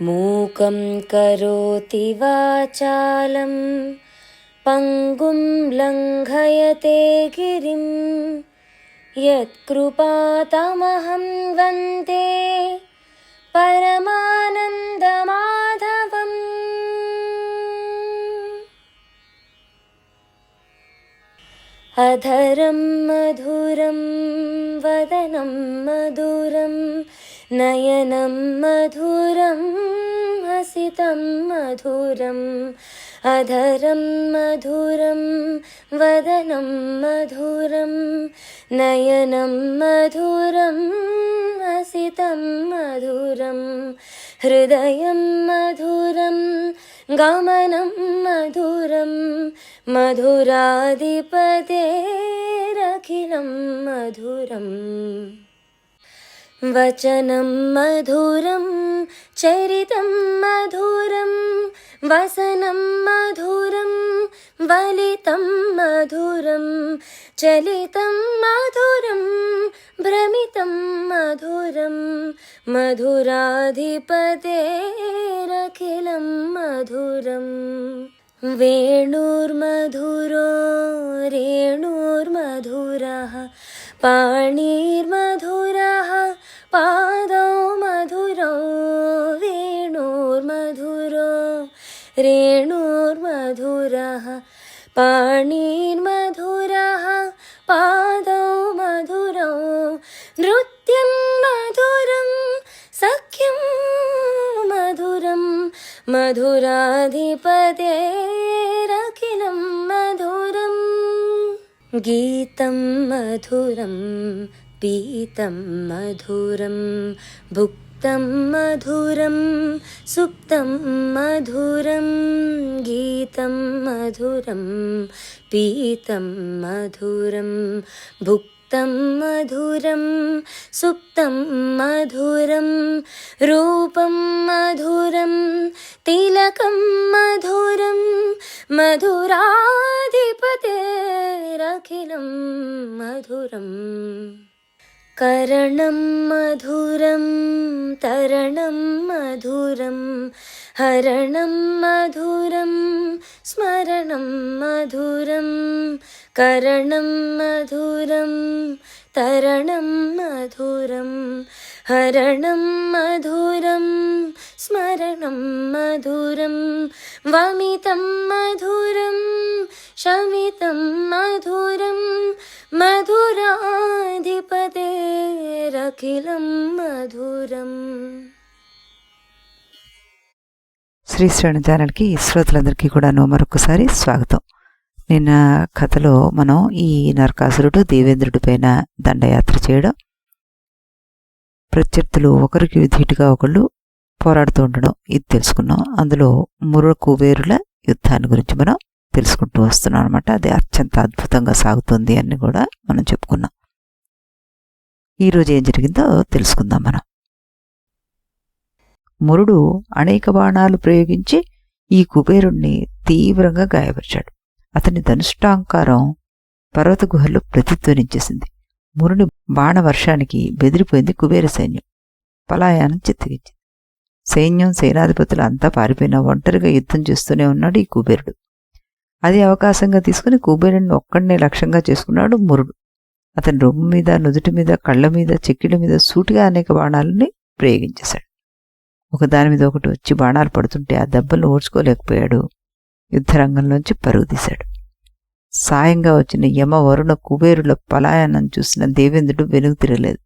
మూకం కరోతి వాచాలం పంగుం లంఘయతే గిరిం యత్కృపాతమహం వందే పరమానందమాధవం. అధరం మధురం వదనం మధురం నయనం మధురం హసితం మధురం. అధరం మధురం వదనం మధురం నయనం మధురం హసితం మధురం. హృదయం మధురం గమనం మధురం మధురాధిపతేరఖిలం మధురం. వచనం మధురం చరితం మధురం వసనం మధురం వలితం మధురం. చలితం మధురం భ్రమితం మధురం మధురాధిపతేరఖిలం మధురం. వేణుర్మధురో రేణుర్మధురః పాణిర్మధురః పాదౌ మధురౌ. వేణుర్మధురో రేణుర్మధురః పాణిర్మధురః పాదౌ మధురౌ. నృత్యం మధురం సఖ్యం మధురం మధురాధిపతేరఖిలం మధురం. గీతం మధురం పీతం మధురం భుక్తం మధురం సుప్తం మధురం. గీతం మధురం పీతం మధురం భుక్తం మధురం సుప్తం మధురం. రూపం మధురం తిలకం మధురం మధురాధిపతేరఖిలం మధురం. కరణం మధురం తరణం మధురం హరణం మధురం స్మరణం మధురం. కరణం మధురం తరణం మధురం హరణం మధురం స్మరణం మధురం. వమితం మధురం శమితం మధురం మధురాధిపతేరఖిలం మధురం. శ్రీ శ్రవణ ఛానల్కి శ్రోతలందరికీ కూడాను మరొకసారి స్వాగతం. నిన్న కథలో మనం ఈ నరకాసురుడు దేవేంద్రుడి పైన దండయాత్ర చేయడం, ప్రత్యర్థులు ఒకరికి ధీటుగా ఒకళ్ళు పోరాడుతూ ఉండడం ఇది తెలుసుకున్నాం. అందులో ముర్ర కుబేరుల యుద్ధాన్ని గురించి మనం తెలుసుకుంటూ వస్తున్నాం అనమాట. అది అత్యంత అద్భుతంగా సాగుతుంది అని కూడా మనం చెప్పుకున్నాం. ఈరోజు ఏం జరిగిందో తెలుసుకుందాం మనం. మురుడు అనేక బాణాలు ప్రయోగించి ఈ కుబేరుణ్ణి తీవ్రంగా గాయపరిచాడు. అతని ధనుష్టాంకారం పర్వత గుహల్లో ప్రతిధ్వనించేసింది. మురుని బాణవర్షానికి బెదిరిపోయింది కుబేర సైన్యం. పలాయానం చిత్తగించింది. సైన్యం సేనాధిపతులు అంతా పారిపోయినా ఒంటరిగా యుద్ధం చేస్తూనే ఉన్నాడు ఈ కుబేరుడు. అది అవకాశంగా తీసుకుని కుబేరుడిని ఒక్కడనే లక్ష్యంగా చేసుకున్నాడు మురుడు. అతని రొమ్ము మీద, నుదుటి మీద, కళ్ళ మీద, చెక్కిళ్ళ మీద సూటిగా అనేక బాణాలని ప్రయోగించేశాడు. ఒకదాని మీద ఒకటి వచ్చి బాణాలు పడుతుంటే ఆ దెబ్బలను ఓర్చుకోలేకపోయాడు. యుద్ధరంగంలోంచి పరుగు తీశాడు. సాయంగా వచ్చిన యమ వరుణ కుబేరుల పలాయనం చూసిన దేవేంద్రుడు వెనుక తిరగలేదు.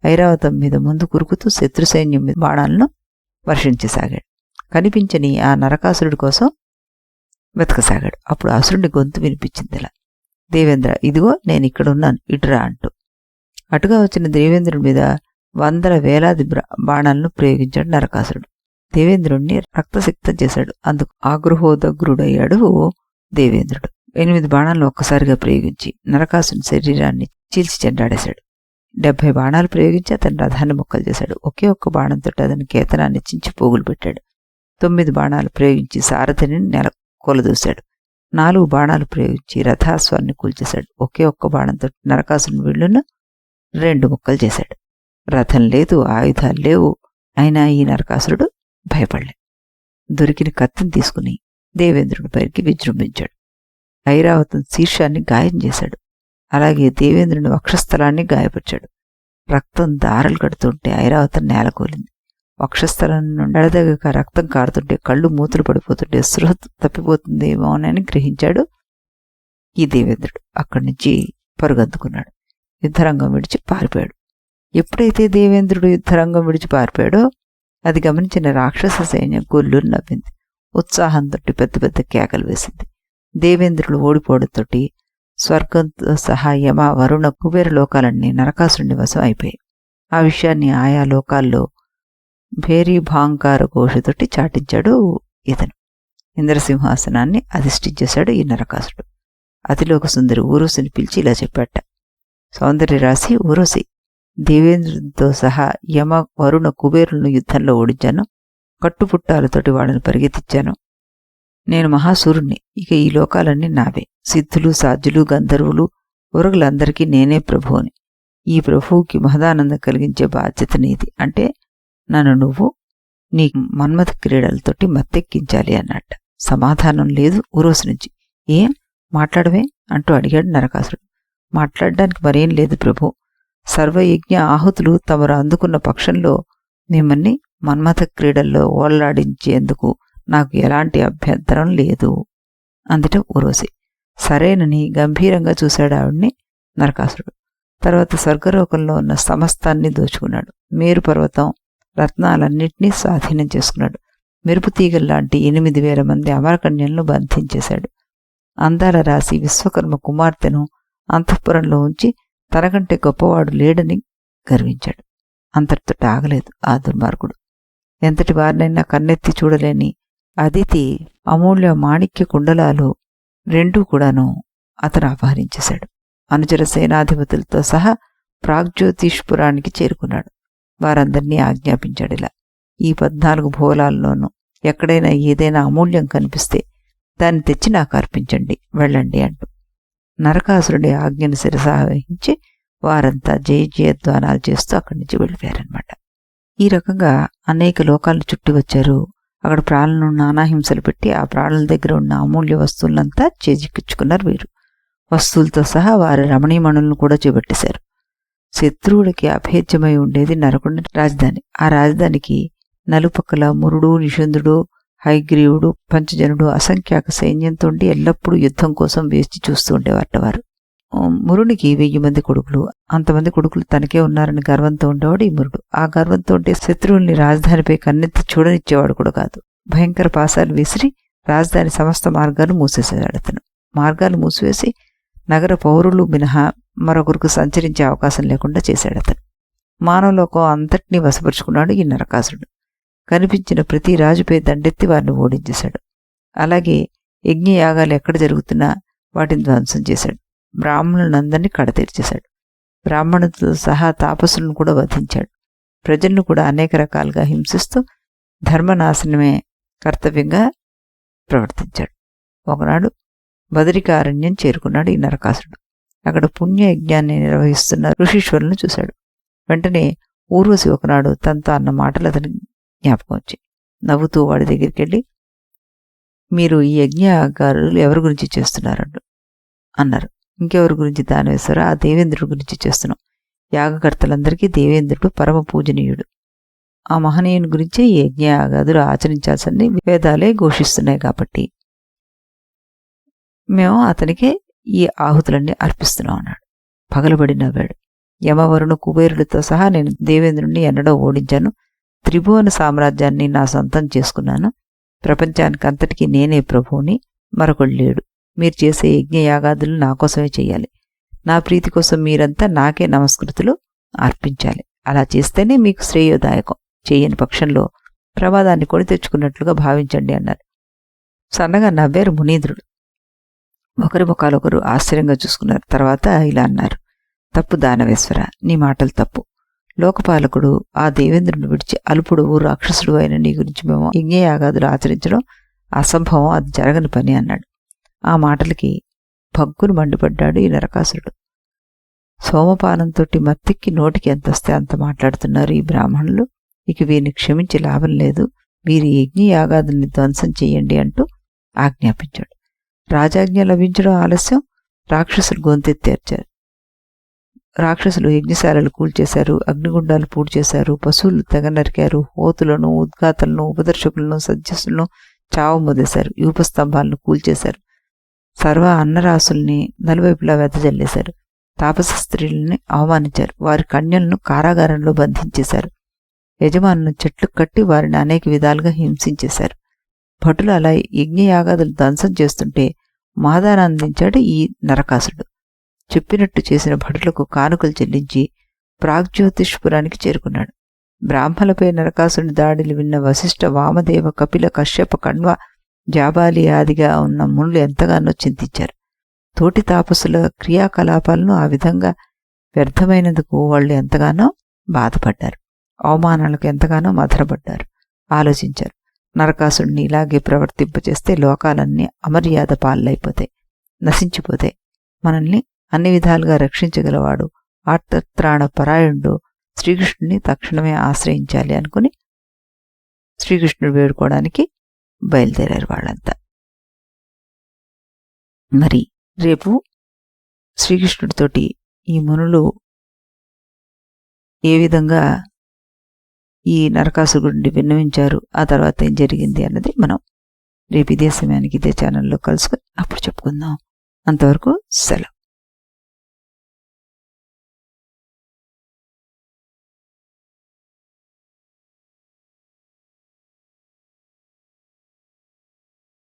ఐరావతం మీద ముందు కురుకుతూ శత్రు సైన్యం మీద బాణాలను వర్షించసాగాడు. కనిపించని ఆ నరకాసురుడి కోసం వెతకసాగాడు. అప్పుడు అసురుడి గొంతు వినిపించింది ఇలా, దేవేంద్ర, ఇదిగో నేను ఇక్కడున్నాను, ఇటురా అంటూ. అటుగా వచ్చిన దేవేంద్రుడి మీద వందల వేలాది బాణాలను ప్రయోగించాడు నరకాసురుడు. దేవేంద్రుణ్ణి రక్తసిక్తం చేశాడు. అందుకు ఆగృహోదగ్రుడయ్యాడు దేవేంద్రుడు. 8 బాణాలను ఒక్కసారిగా ప్రయోగించి నరకాసుని శరీరాన్ని చీల్చి చెండాడేశాడు. 70 బాణాలు ప్రయోగించి అతని రథాన్ని ముక్కలు చేశాడు. ఒకే ఒక్క బాణంతో అతని కేతనాన్ని చించి పోగులు పెట్టాడు. 9 బాణాలు ప్రయోగించి సారథిని నెల కొలదూశాడు. 4 బాణాలు ప్రయోగించి రథాశ్వాన్ని కూల్చేశాడు. ఒకే ఒక్క బాణంతో నరకాసుని విల్లును 2 ముక్కలు చేశాడు. రథం లేదు, ఆయుధాలు లేవు. అయినా ఈ నరకాసురుడు భయపడలే. దొరికిన కత్తిని తీసుకుని దేవేంద్రుడి పైకి విజృంభించాడు. ఐరావతం శీర్షాన్ని గాయం చేశాడు. అలాగే దేవేంద్రుని వక్షస్థలాన్ని గాయపరిచాడు. రక్తం దారలు కడుతుంటే ఐరావతం నేలకూలింది. వక్షస్థలం నుండి ఎడదగక రక్తం కారుతుంటే కళ్ళు మూతలు పడిపోతుంటే స్పృహ తప్పిపోతుందేమోనని గ్రహించాడు ఈ దేవేంద్రుడు. అక్కడి నుంచి పరుగందుకున్నాడు. యుద్ధరంగం విడిచి పారిపోయాడు. ఎప్పుడైతే దేవేంద్రుడు యుద్ధరంగం విడిచి పారిపోయాడో అది గమనించిన రాక్షస సైన్యం గొల్లు నవ్వింది. ఉత్సాహంతో పెద్ద పెద్ద కేకలు వేసింది. దేవేంద్రుడు ఓడిపోవడంతో స్వర్గంతో సహా యమ, వరుణ, కుబేర లోకాలన్నీ నరకాసురుని వశం అయిపోయాయి. ఆ విషయాన్ని ఆయా లోకాల్లో భేరీభాంకార ఘోషతోటి చాటించాడు ఇతను. ఇంద్రసింహాసనాన్ని అధిష్ఠించేశాడు ఈ నరకాసుడు. అతిలోక సుందరి ఊరోసిని పిలిచి ఇలా చెప్పాట. సౌందర్య రాశి ఊరోసి, దేవేంద్రుడితో సహా యమ, వరుణ, కుబేరులను యుద్ధంలో ఓడించాను. కట్టుపుట్టాలతోటి వాళ్ళని పరిగెత్తించాను. నేను మహాసూరుణ్ణి. ఇక ఈ లోకాలన్నీ నావే. సిద్ధులు, సాధ్యులు, గంధర్వులు, ఉరగులందరికీ నేనే ప్రభువుని. ఈ ప్రభువుకి మహదానందం కలిగించే బాధ్యత నీది. అంటే నన్ను నువ్వు నీ మన్మథ క్రీడలతోటి మత్తెక్కించాలి అన్నట్ట. సమాధానం లేదు ఊరోసి నుంచి. ఏం మాట్లాడవే అంటూ అడిగాడు నరకాసురుడు. మాట్లాడడానికి మరేం లేదు ప్రభు. సర్వయజ్ఞ ఆహుతులు తమరు అందుకున్న పక్షంలో మిమ్మల్ని మన్మథ క్రీడల్లో ఓళ్లాడించేందుకు నాకు ఎలాంటి అభ్యంతరం లేదు అందుట ఊరోసి. సరేనని గంభీరంగా చూశాడు ఆవిడ్ని నరకాసురుడు. తర్వాత స్వర్గలోకంలో ఉన్న సమస్తాన్ని దోచుకున్నాడు. మేరు పర్వతం, రత్నాలన్నింటినీ స్వాధీనం చేసుకున్నాడు. మెరుపు తీగల్లాంటి 8,000 మంది అమరకన్యలను బంధించేశాడు. అందాల రాశి విశ్వకర్మ కుమార్తెను అంతఃపురంలో ఉంచి తనకంటే గొప్పవాడు లేడని గర్వించాడు. అంతటితో ఆగలేదు ఆ దుర్మార్గుడు. ఎంతటి వారినైనా కన్నెత్తి చూడలేని అదితి అమూల్య మాణిక్య కుండలాలు 2 కూడాను అతను అపహరించేశాడు. అనుచర సేనాధిపతులతో సహా ప్రాగ్జ్యోతిష్పురానికి చేరుకున్నాడు. వారందరినీ ఆజ్ఞాపించాడిలా. ఈ 14 భూగోళాల్లోనూ ఎక్కడైనా ఏదైనా అమూల్యం కనిపిస్తే దాన్ని తెచ్చి నాకు అర్పించండి, వెళ్ళండి అంటూ. నరకాసురుడి ఆజ్ఞను శిరసావహించి వారంతా జయ జయధ్వానాలు చేస్తూ అక్కడి నుంచి వెళ్ళిపోయారనమాట. ఈ రకంగా అనేక లోకాలను చుట్టి వచ్చారు. అక్కడ ప్రాణులను నానాహింసలు పెట్టి ఆ ప్రాణుల దగ్గర ఉన్న అమూల్య వస్తువులంతా చేజిక్కించుకున్నారు వీరు. వస్తువులతో సహా వారి రమణీమణులను కూడా చేపట్టేశారు. శత్రువుడికి అభేద్యమై ఉండేది నరకుడి రాజధాని. ఆ రాజధానికి నలుపక్కల మురుడు, నిషుంధుడు, హైగ్రీవుడు, పంచజనుడు అసంఖ్యాక సైన్యంతో ఎల్లప్పుడూ యుద్ధం కోసం వేచి చూస్తూ ఉండేవారట వారు. మురునికి 1000 మంది కొడుకులు. అంతమంది కొడుకులు తనకే ఉన్నారని గర్వంతో ఉండేవాడు ఈ మురుడు. ఆ గర్వంతో ఉంటే శత్రువుల్ని రాజధానిపై కన్నెత్తి చూడనిచ్చేవాడు కూడా కాదు. భయంకర పాశాలు విసిరి రాజధాని సమస్త మార్గాలు మూసేశాడు అతను. మార్గాలు మూసివేసి నగర పౌరులు మినహా మరొకరికి సంచరించే అవకాశం లేకుండా చేశాడు అతను. మానవలోకం అంతటినీ వశపరుచుకున్నాడు ఈ నరకాసురుడు. కనిపించిన ప్రతి రాజుపై దండెత్తి వారిని ఓడించేశాడు. అలాగే యజ్ఞయాగాలు ఎక్కడ జరుగుతున్నా వాటిని ధ్వంసం చేశాడు. బ్రాహ్మణులందరినీ కడతీర్చేశాడు. బ్రాహ్మణులతో సహా తాపసులను కూడా వధించాడు. ప్రజలను కూడా అనేక రకాలుగా హింసిస్తూ ధర్మనాశనమే కర్తవ్యంగా ప్రవర్తించాడు. ఒకనాడు బదరికారణ్యం చేరుకున్నాడు ఈ నరకాసురుడు. అక్కడ పుణ్యయజ్ఞాన్ని నిర్వహిస్తున్న ఋషీశ్వరులను చూశాడు. వెంటనే ఊర్వశి ఒకనాడు తనతో అన్న మాటలు అతని జ్ఞాపకం వచ్చాయి. నవ్వుతూ వాడి దగ్గరికి వెళ్ళి, మీరు ఈ యజ్ఞగారులు ఎవరి గురించి చేస్తున్నారండు అన్నారు. ఇంకెవరి గురించి దానవేశ్వర? ఆ దేవేంద్రుడి గురించి చేస్తున్నాం. యాగకర్తలందరికీ దేవేంద్రుడు పరమ పూజనీయుడు. ఆ మహనీయుని గురించే ఈ యజ్ఞయాగాదులు ఆచరించాల్సిన వేదాలే ఘోషిస్తున్నాయి కాబట్టి మేము అతనికే ఈ ఆహుతులన్నీ అర్పిస్తున్నాం అన్నాడు. పగలబడి నవ్వాడు. యమవరుణ కుబేరుడితో సహా నేను దేవేంద్రుడిని ఎన్నడో ఓడించాను. త్రిభువన సామ్రాజ్యాన్ని నా సొంతం చేసుకున్నాను. ప్రపంచానికి అంతటికీ నేనే ప్రభువుని, మరొకడు లేడు. మీరు చేసే యజ్ఞయాగాదులు నా కోసమే చెయ్యాలి. నా ప్రీతి కోసం మీరంతా నాకే నమస్కృతులు అర్పించాలి. అలా చేస్తేనే మీకు శ్రేయోదాయకం. చేయని పక్షంలో ప్రమాదాన్ని కొని తెచ్చుకున్నట్లుగా భావించండి అన్నారు. సన్నగా నవ్వారు మునీంద్రుడు. ఒకరి ముఖాలొకరు ఆశ్చర్యంగా చూసుకున్నారు. తర్వాత ఇలా అన్నారు, తప్పు దానవేశ్వర, నీ మాటలు తప్పు. లోకపాలకుడు ఆ దేవేంద్రుని విడిచి అల్పుడు రాక్షసుడు అయిన నీ గురించి మేము యజ్ఞయాగాదులు ఆచరించడం అసంభవం, అది జరగని పని అన్నాడు. ఆ మాటలకి భగ్గును మండిపడ్డాడు ఈ నరకాసురుడు. సోమపానంతో మత్తెక్కి నోటికి ఎంత వస్తే అంత మాట్లాడుతున్నారు ఈ బ్రాహ్మణులు. ఇక వీరిని క్షమించి లాభం లేదు. వీరి యజ్ఞయాగాదుల్ని ధ్వంసం చెయ్యండి అంటూ ఆజ్ఞాపించాడు. రాజాజ్ఞ లభించడం ఆలస్యం. రాక్షసులు గొంతెత్తేర్చారు. రాక్షసులు యజ్ఞశాలలు కూల్చేశారు, అగ్నిగుండాలు పూడి చేశారు, పశువులు తెగ నరికారు, హోతులను, ఉద్గాతలను, ఉపదర్శకులను, సజ్జసులను చావమొదేశారు, యూపస్తంభాలను కూల్చేశారు. సర్వ అన్నరాసుల్ని నలువైపులా వెదజల్లేశారు. తాపస స్త్రీలని అవమానించారు. వారి కన్యలను కారాగారంలో బంధించేశారు. యజమానులను చెట్లు కట్టి వారిని అనేక విధాలుగా హింసించేశారు. భటులు అలా యజ్ఞయాగాదులు ధ్వంసం చేస్తుంటే మాదాన అందించాడు ఈ నరకాసుడు. చెప్పినట్టు చేసిన భటులకు కానుకలు చెల్లించి ప్రాగ్జ్యోతిష్పురానికి చేరుకున్నాడు. బ్రాహ్మలపై నరకాసుడి దాడిని విన్న వశిష్ఠ, వామదేవ, కపిల, కశ్యప, కణ్వ, జాబాలి ఆదిగా ఉన్న మునులు ఎంతగానో చింతించారు. తోటి తాపసుల క్రియాకలాపాలను ఆ విధంగా వ్యర్థమైనందుకు వాళ్ళు ఎంతగానో బాధపడ్డారు. అవమానాలకు ఎంతగానో మధరపడ్డారు. ఆలోచించారు, నరకాసుడిని ఇలాగే ప్రవర్తింపచేస్తే లోకాలన్నీ అమర్యాద పాలైపోతాయి, నశించిపోతాయి. మనల్ని అన్ని విధాలుగా రక్షించగలవాడు, ఆర్తత్రాణ పరాయణుడు శ్రీకృష్ణుని తక్షణమే ఆశ్రయించాలి అనుకుని శ్రీకృష్ణుడు వేడుకోవడానికి బయలుదేరారు వాళ్ళంతా. మరి రేపు శ్రీకృష్ణుడితోటి ఈ మునులు ఏ విధంగా ఈ నరకాసురుడిని విన్నవించారు, ఆ తర్వాత ఏం జరిగింది అన్నది మనం రేపు ఇదే సమయానికి ఇదే ఛానల్లో కలుసుకొని అప్పుడు చెప్పుకుందాం. అంతవరకు సెలవు.